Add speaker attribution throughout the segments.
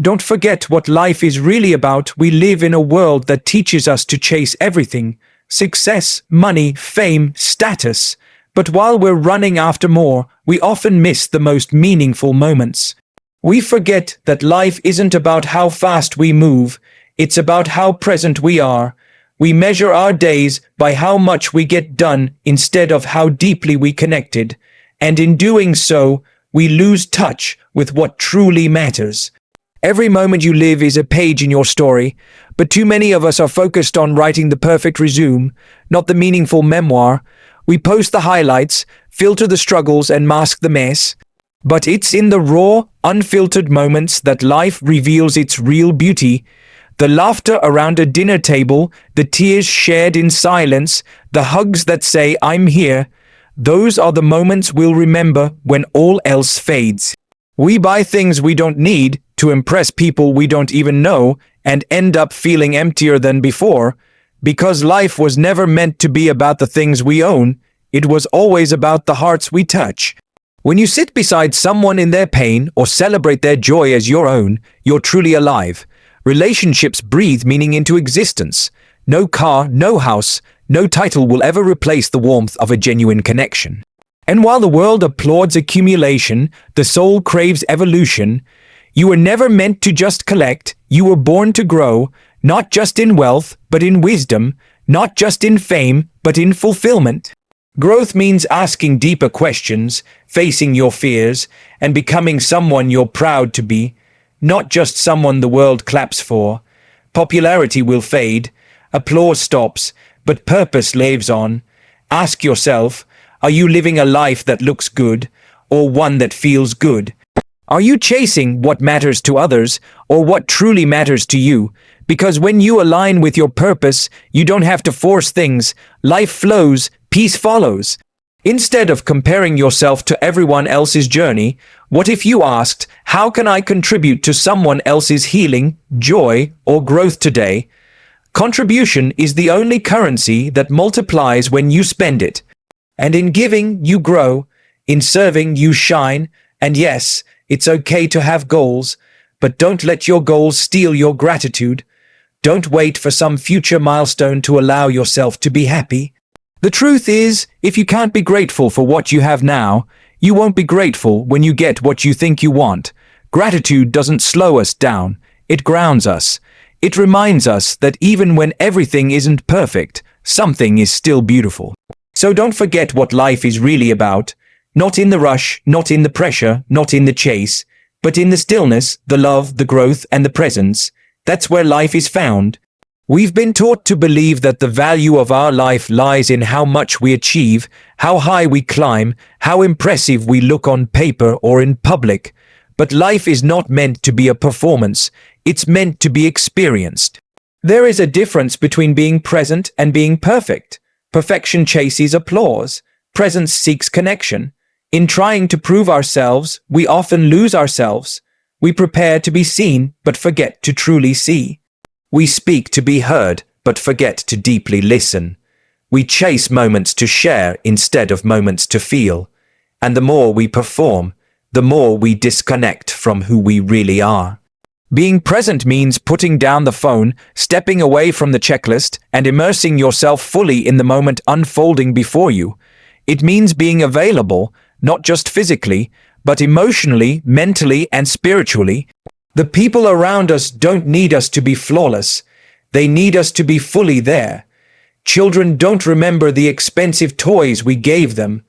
Speaker 1: Don't forget what life is really about. We live in a world that teaches us to chase everything: success, money, fame, status. But while we're running after more, we often miss the most meaningful moments. We forget that life isn't about how fast we move, it's about how present we are. We measure our days by how much we get done instead of how deeply we connected, and in doing so, we lose touch with what truly matters. Every moment you live is a page in your story, but too many of us are focused on writing the perfect resume, not the meaningful memoir. We post the highlights, filter the struggles, and mask the mess. But it's in the raw, unfiltered moments that life reveals its real beauty. The laughter around a dinner table, the tears shared in silence, the hugs that say, "I'm here." Those are the moments we'll remember when all else fades. We buy things we don't need to impress people we don't even know and end up feeling emptier than before, because life was never meant to be about the things we own. It was always about the hearts we touch. When you sit beside someone in their pain or celebrate their joy as your own, you're truly alive. Relationships breathe meaning into existence. No car, no house, no title will ever replace the warmth of a genuine connection. And while the world applauds accumulation, the soul craves evolution. You were never meant to just collect, you were born to grow, not just in wealth, but in wisdom, not just in fame, but in fulfillment. Growth means asking deeper questions, facing your fears, and becoming someone you're proud to be, not just someone the world claps for. Popularity will fade, applause stops, but purpose lives on. Ask yourself, are you living a life that looks good, or one that feels good? Are you chasing what matters to others, or what truly matters to you? Because when you align with your purpose, you don't have to force things. Life flows, peace follows. Instead of comparing yourself to everyone else's journey, what if you asked, how can I contribute to someone else's healing, joy, or growth today? Contribution is the only currency that multiplies when you spend it. And in giving, you grow. In serving, you shine. And yes, it's okay to have goals, but don't let your goals steal your gratitude. Don't wait for some future milestone to allow yourself to be happy. The truth is, if you can't be grateful for what you have now, you won't be grateful when you get what you think you want. Gratitude doesn't slow us down, it grounds us. It reminds us that even when everything isn't perfect, something is still beautiful. So don't forget what life is really about. Not in the rush, not in the pressure, not in the chase, but in the stillness, the love, the growth, and the presence. That's where life is found. We've been taught to believe that the value of our life lies in how much we achieve, how high we climb, how impressive we look on paper or in public. But life is not meant to be a performance, it's meant to be experienced. There is a difference between being present and being perfect. Perfection chases applause, presence seeks connection. In trying to prove ourselves, we often lose ourselves. We prepare to be seen, but forget to truly see. We speak to be heard, but forget to deeply listen. We chase moments to share instead of moments to feel. And the more we perform, the more we disconnect from who we really are. Being present means putting down the phone, stepping away from the checklist, and immersing yourself fully in the moment unfolding before you. It means being available, not just physically, but emotionally, mentally, and spiritually. The people around us don't need us to be flawless. They need us to be fully there. Children don't remember the expensive toys we gave them.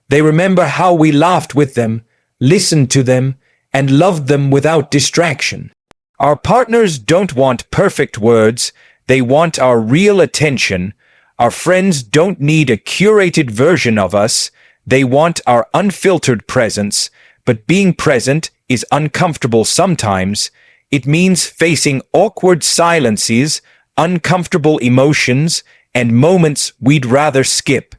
Speaker 1: They remember how we laughed with them, listened to them, and loved them without distraction. Our partners don't want perfect words. They want our real attention. Our friends don't need a curated version of us. They want our unfiltered presence. But being present is uncomfortable sometimes. It means facing awkward silences, uncomfortable emotions, and moments we'd rather skip.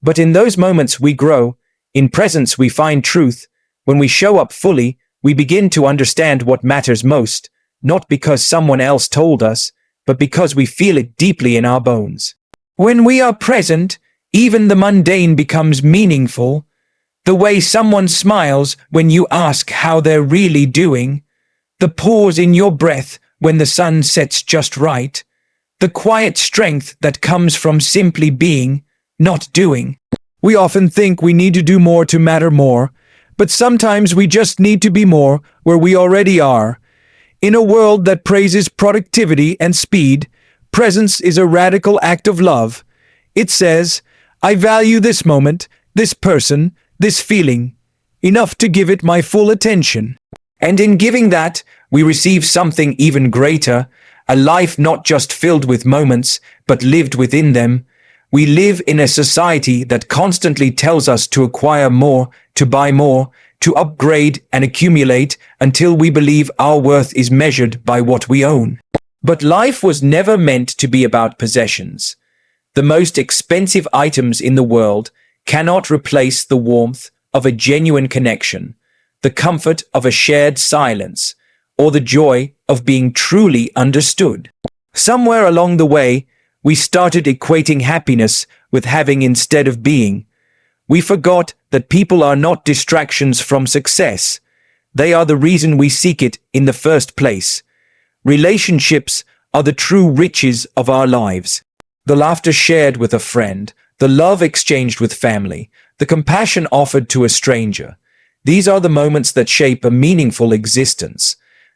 Speaker 1: But in those moments we grow. In presence we find truth. When we show up fully, we begin to understand what matters most, not because someone else told us, but because we feel it deeply in our bones. When we are present, even the mundane becomes meaningful. The way someone smiles when you ask how they're really doing, the pause in your breath when the sun sets just right, the quiet strength that comes from simply being, not doing. We often think we need to do more to matter more, but sometimes we just need to be more where we already are. In a world that praises productivity and speed, presence is a radical act of love. It says, I value this moment, this person, this feeling, enough to give it my full attention. And in giving that, we receive something even greater, a life not just filled with moments, but lived within them. We live in a society that constantly tells us to acquire more, to buy more, to upgrade and accumulate until we believe our worth is measured by what we own. But life was never meant to be about possessions. The most expensive items in the world cannot replace the warmth of a genuine connection, the comfort of a shared silence, or the joy of being truly understood. Somewhere along the way, we started equating happiness with having instead of being. We forgot that people are not distractions from success. They are the reason we seek it in the first place. Relationships are the true riches of our lives. The laughter shared with a friend, the love exchanged with family, the compassion offered to a stranger. These are the moments that shape a meaningful existence.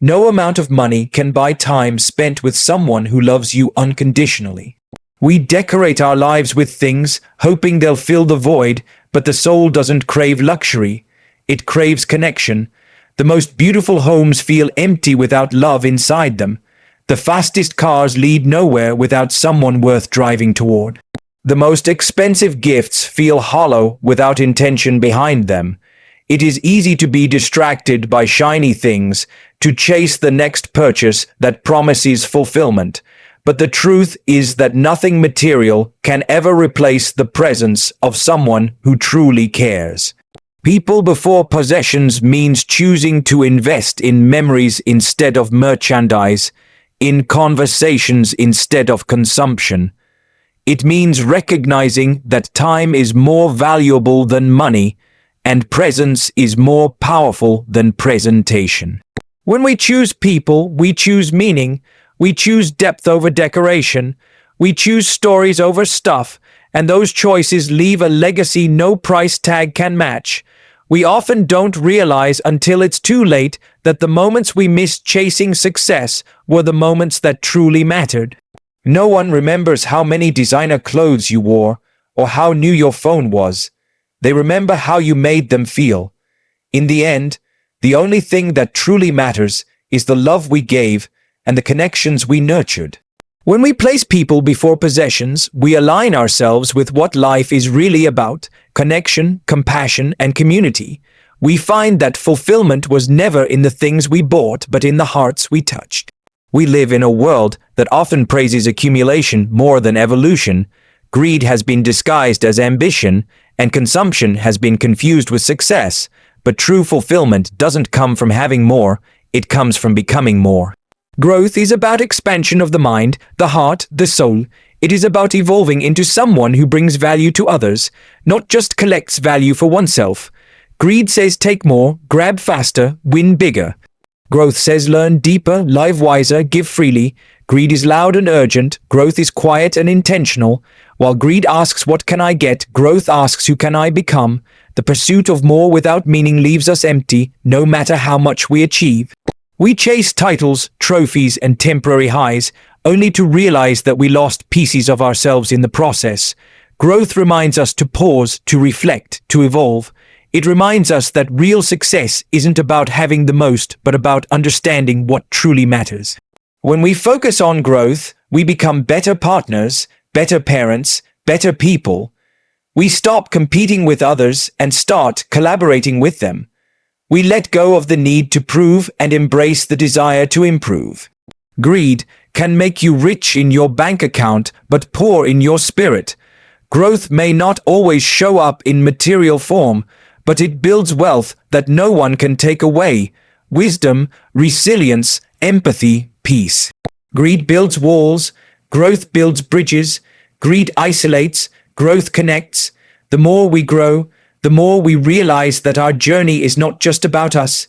Speaker 1: No amount of money can buy time spent with someone who loves you unconditionally. We decorate our lives with things, hoping they'll fill the void, but the soul doesn't crave luxury. It craves connection. The most beautiful homes feel empty without love inside them. The fastest cars lead nowhere without someone worth driving toward. The most expensive gifts feel hollow without intention behind them. It is easy to be distracted by shiny things, to chase the next purchase that promises fulfillment. But the truth is that nothing material can ever replace the presence of someone who truly cares. People before possessions means choosing to invest in memories instead of merchandise, in conversations instead of consumption. It means recognizing that time is more valuable than money, and presence is more powerful than presentation. When we choose people, we choose meaning, we choose depth over decoration, we choose stories over stuff, and those choices leave a legacy no price tag can match. We often don't realize until it's too late that the moments we missed chasing success were the moments that truly mattered. No one remembers how many designer clothes you wore or how new your phone was. They remember how you made them feel. In the end, the only thing that truly matters is the love we gave and the connections we nurtured. When we place people before possessions, we align ourselves with what life is really about: connection, compassion, and community. We find that fulfillment was never in the things we bought, but in the hearts we touched. We live in a world that often praises accumulation more than evolution. Greed has been disguised as ambition, and consumption has been confused with success. But true fulfillment doesn't come from having more, it comes from becoming more. Growth is about expansion of the mind, the heart, the soul. It is about evolving into someone who brings value to others, not just collects value for oneself. Greed says take more, grab faster, win bigger. Growth says learn deeper, live wiser, give freely. Greed is loud and urgent, growth is quiet and intentional. While greed asks what can I get, growth asks who can I become. The pursuit of more without meaning leaves us empty, no matter how much we achieve. We chase titles, trophies, and temporary highs, only to realize that we lost pieces of ourselves in the process. Growth reminds us to pause, to reflect, to evolve. It reminds us that real success isn't about having the most, but about understanding what truly matters. When we focus on growth, we become better partners, better parents, better people. We stop competing with others and start collaborating with them. We let go of the need to prove and embrace the desire to improve. Greed can make you rich in your bank account, but poor in your spirit. Growth may not always show up in material form, but it builds wealth that no one can take away: wisdom, resilience, empathy, peace. Greed builds walls, growth builds bridges. Greed isolates, growth connects. The more we grow, the more we realize that our journey is not just about us.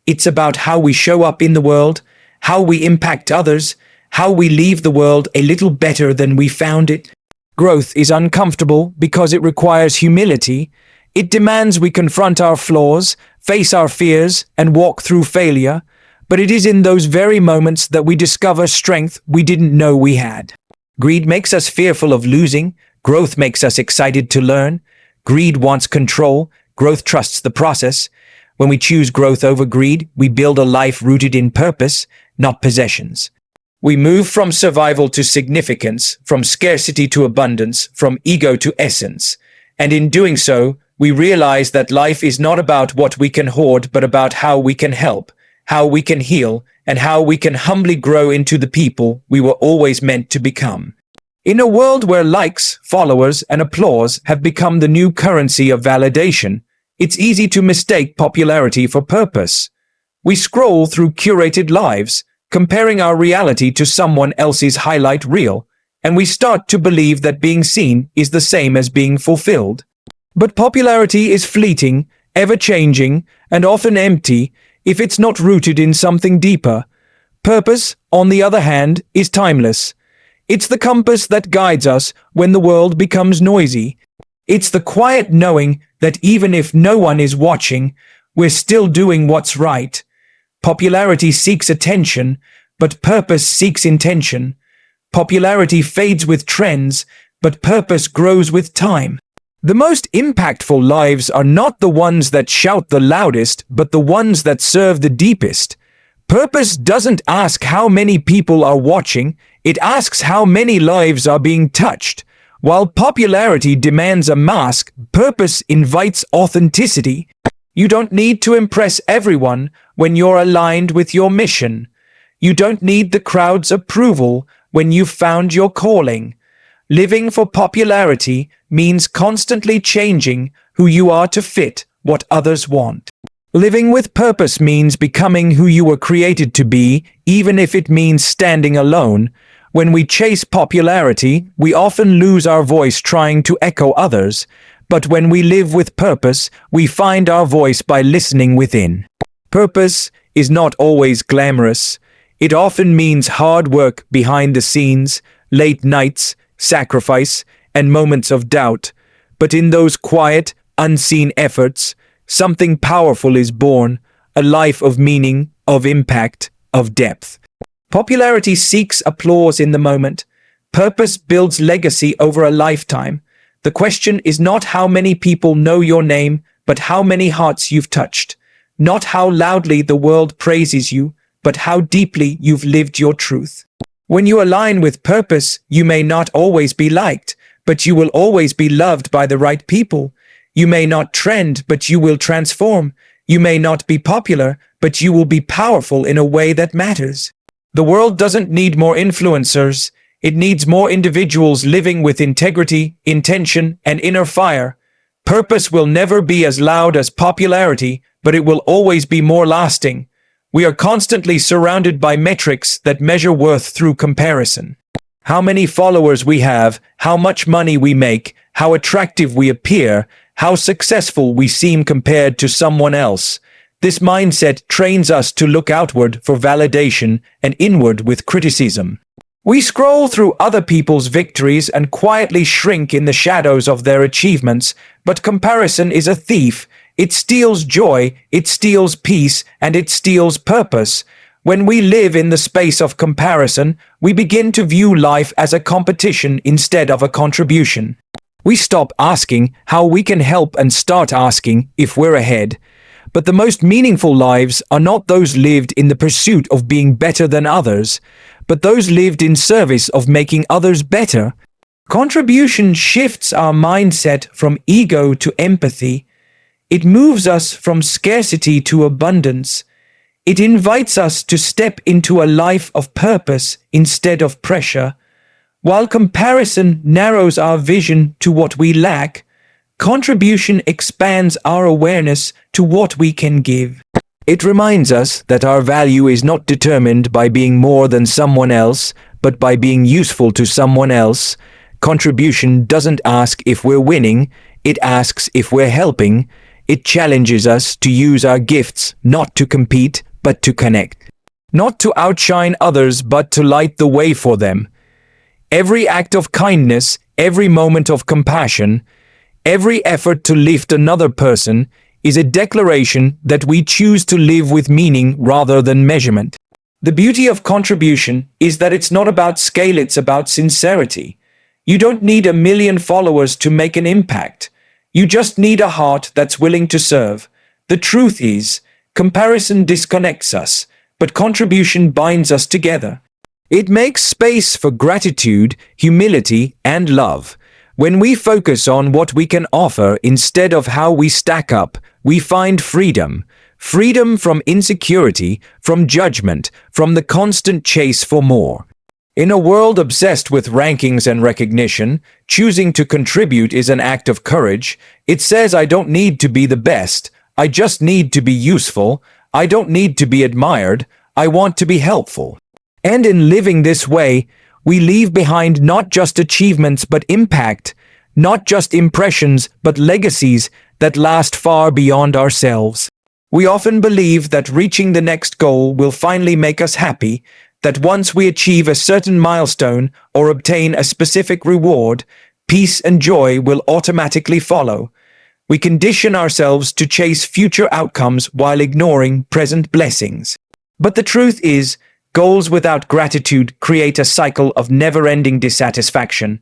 Speaker 1: It's about how we show up in the world, how we impact others, how we leave the world a little better than we found it. Growth is uncomfortable because it requires humility. It demands we confront our flaws, face our fears, and walk through failure. But it is in those very moments that we discover strength we didn't know we had. Greed makes us fearful of losing. Growth makes us excited to learn. Greed wants control. Growth trusts the process. When we choose growth over greed, we build a life rooted in purpose, not possessions. We move from survival to significance, from scarcity to abundance, from ego to essence. And in doing so, we realize that life is not about what we can hoard, but about how we can help, how we can heal, and how we can humbly grow into the people we were always meant to become. In a world where likes, followers, and applause have become the new currency of validation, it's easy to mistake popularity for purpose. We scroll through curated lives, comparing our reality to someone else's highlight reel, and we start to believe that being seen is the same as being fulfilled. But popularity is fleeting, ever-changing, and often empty if it's not rooted in something deeper. Purpose, on the other hand, is timeless. It's the compass that guides us when the world becomes noisy. It's the quiet knowing that even if no one is watching, we're still doing what's right. Popularity seeks attention, but purpose seeks intention. Popularity fades with trends, but purpose grows with time. The most impactful lives are not the ones that shout the loudest, but the ones that serve the deepest. Purpose doesn't ask how many people are watching, it asks how many lives are being touched. While popularity demands a mask, purpose invites authenticity. You don't need to impress everyone when you're aligned with your mission. You don't need the crowd's approval when you've found your calling. Living for popularity means constantly changing who you are to fit what others want. Living with purpose means becoming who you were created to be, even if it means standing alone. When we chase popularity, we often lose our voice trying to echo others. But when we live with purpose, we find our voice by listening within. Purpose is not always glamorous. It often means hard work behind the scenes, late nights, sacrifice, and moments of doubt. But in those quiet, unseen efforts, something powerful is born, a life of meaning, of impact, of depth. Popularity seeks applause in the moment. Purpose builds legacy over a lifetime. The question is not how many people know your name, but how many hearts you've touched. Not how loudly the world praises you, but how deeply you've lived your truth. When you align with purpose, you may not always be liked, but you will always be loved by the right people. You may not trend, but you will transform. You may not be popular, but you will be powerful in a way that matters. The world doesn't need more influencers. It needs more individuals living with integrity, intention, and inner fire. Purpose will never be as loud as popularity, but it will always be more lasting. We are constantly surrounded by metrics that measure worth through comparison. How many followers we have, how much money we make, how attractive we appear, how successful we seem compared to someone else. This mindset trains us to look outward for validation and inward with criticism. We scroll through other people's victories and quietly shrink in the shadows of their achievements, but comparison is a thief. It steals joy, it steals peace, and it steals purpose. When we live in the space of comparison, we begin to view life as a competition instead of a contribution. We stop asking how we can help and start asking if we're ahead. But the most meaningful lives are not those lived in the pursuit of being better than others, but those lived in service of making others better. Contribution shifts our mindset from ego to empathy. It moves us from scarcity to abundance. It invites us to step into a life of purpose instead of pressure. While comparison narrows our vision to what we lack, contribution expands our awareness to what we can give. It reminds us that our value is not determined by being more than someone else, but by being useful to someone else. Contribution doesn't ask if we're winning, it asks if we're helping. It challenges us to use our gifts not to compete, but to connect. Not to outshine others, but to light the way for them. Every act of kindness, every moment of compassion, every effort to lift another person is a declaration that we choose to live with meaning rather than measurement. The beauty of contribution is that it's not about scale, it's about sincerity. You don't need 1 million followers to make an impact. You just need a heart that's willing to serve. The truth is, comparison disconnects us, but contribution binds us together. It makes space for gratitude, humility, and love. When we focus on what we can offer instead of how we stack up, we find freedom. Freedom from insecurity, from judgment, from the constant chase for more. In a world obsessed with rankings and recognition, choosing to contribute is an act of courage. It says, I don't need to be the best, I just need to be useful. I don't need to be admired, I want to be helpful. And in living this way, we leave behind not just achievements but impact, not just impressions but legacies that last far beyond ourselves. We often believe that reaching the next goal will finally make us happy, that once we achieve a certain milestone or obtain a specific reward, peace and joy will automatically follow. We condition ourselves to chase future outcomes while ignoring present blessings. But the truth is, goals without gratitude create a cycle of never-ending dissatisfaction.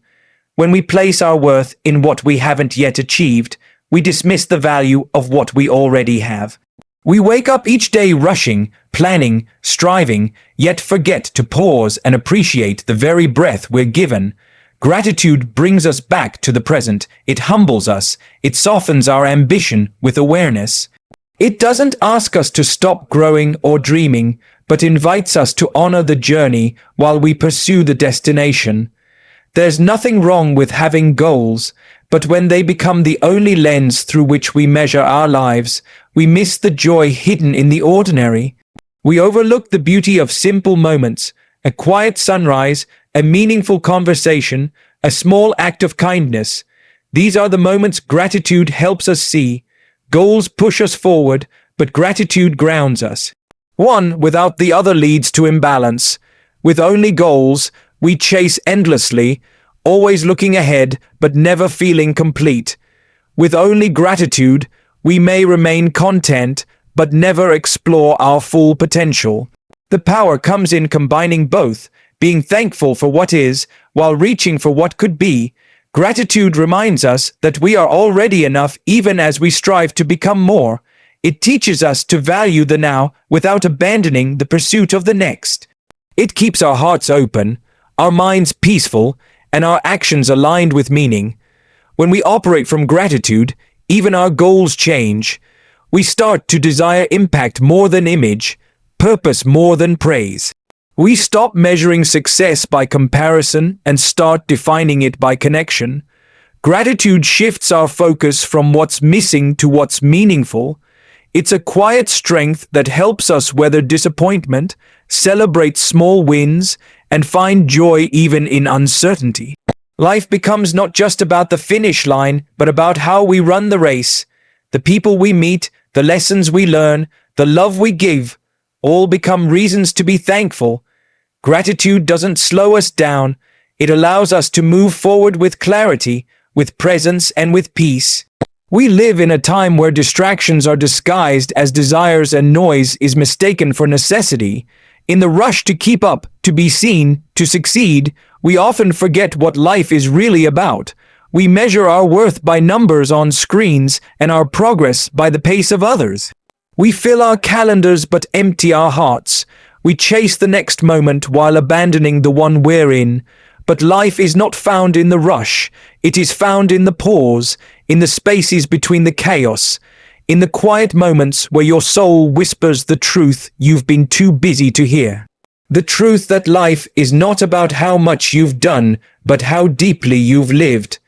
Speaker 1: When we place our worth in what we haven't yet achieved, we dismiss the value of what we already have. We wake up each day rushing, planning, striving, yet forget to pause and appreciate the very breath we're given. Gratitude brings us back to the present. It humbles us. It softens our ambition with awareness. It doesn't ask us to stop growing or dreaming, but invites us to honor the journey while we pursue the destination. There's nothing wrong with having goals, but when they become the only lens through which we measure our lives, we miss the joy hidden in the ordinary. We overlook the beauty of simple moments, a quiet sunrise, a meaningful conversation, a small act of kindness. These are the moments gratitude helps us see. Goals push us forward, but gratitude grounds us. One without the other leads to imbalance. With only goals, we chase endlessly, always looking ahead, but never feeling complete. With only gratitude, we may remain content, but never explore our full potential. The power comes in combining both, being thankful for what is, while reaching for what could be. Gratitude reminds us that we are already enough even as we strive to become more. It teaches us to value the now without abandoning the pursuit of the next. It keeps our hearts open, our minds peaceful, and our actions aligned with meaning. When we operate from gratitude, even our goals change. We start to desire impact more than image, purpose more than praise. We stop measuring success by comparison and start defining it by connection. Gratitude shifts our focus from what's missing to what's meaningful. It's a quiet strength that helps us weather disappointment, celebrate small wins, and find joy even in uncertainty. Life becomes not just about the finish line, but about how we run the race. The people we meet, the lessons we learn, the love we give, all become reasons to be thankful. Gratitude doesn't slow us down. It allows us to move forward with clarity, with presence, and with peace. We live in a time where distractions are disguised as desires and noise is mistaken for necessity. In the rush to keep up, to be seen, to succeed, we often forget what life is really about. We measure our worth by numbers on screens and our progress by the pace of others. We fill our calendars but empty our hearts. We chase the next moment while abandoning the one we're in. But life is not found in the rush. It is found in the pause, in the spaces between the chaos, in the quiet moments where your soul whispers the truth you've been too busy to hear. The truth that life is not about how much you've done, but how deeply you've lived.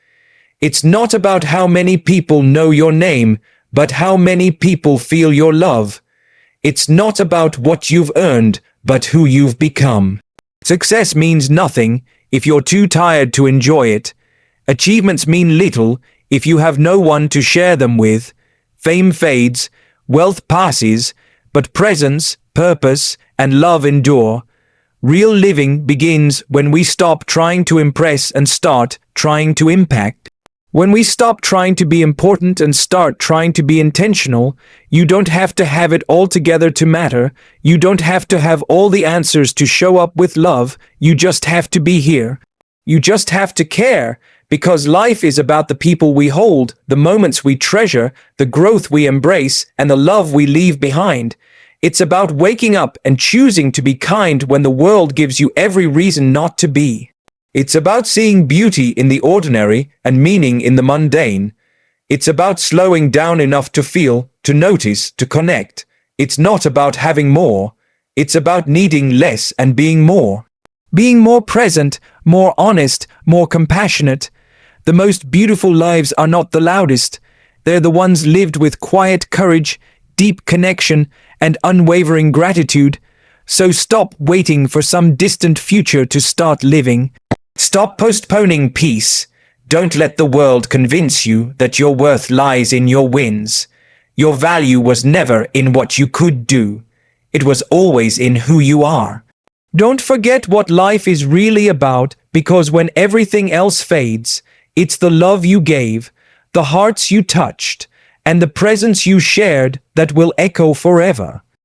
Speaker 1: It's not about how many people know your name, but how many people feel your love. It's not about what you've earned, but who you've become. Success means nothing if you're too tired to enjoy it. Achievements mean little if you have no one to share them with. Fame fades, wealth passes, but presence, purpose, and love endure. Real living begins when we stop trying to impress and start trying to impact. When we stop trying to be important and start trying to be intentional, you don't have to have it all together to matter. You don't have to have all the answers to show up with love. You just have to be here. You just have to care, because life is about the people we hold, the moments we treasure, the growth we embrace, and the love we leave behind. It's about waking up and choosing to be kind when the world gives you every reason not to be. It's about seeing beauty in the ordinary and meaning in the mundane. It's about slowing down enough to feel, to notice, to connect. It's not about having more. It's about needing less and being more. Being more present, more honest, more compassionate. The most beautiful lives are not the loudest. They're the ones lived with quiet courage, deep connection, and unwavering gratitude. So stop waiting for some distant future to start living. Stop postponing peace. Don't let the world convince you that your worth lies in your wins. Your value was never in what you could do. It was always in who you are. Don't forget what life is really about, because when everything else fades, it's the love you gave, the hearts you touched, and the presence you shared that will echo forever.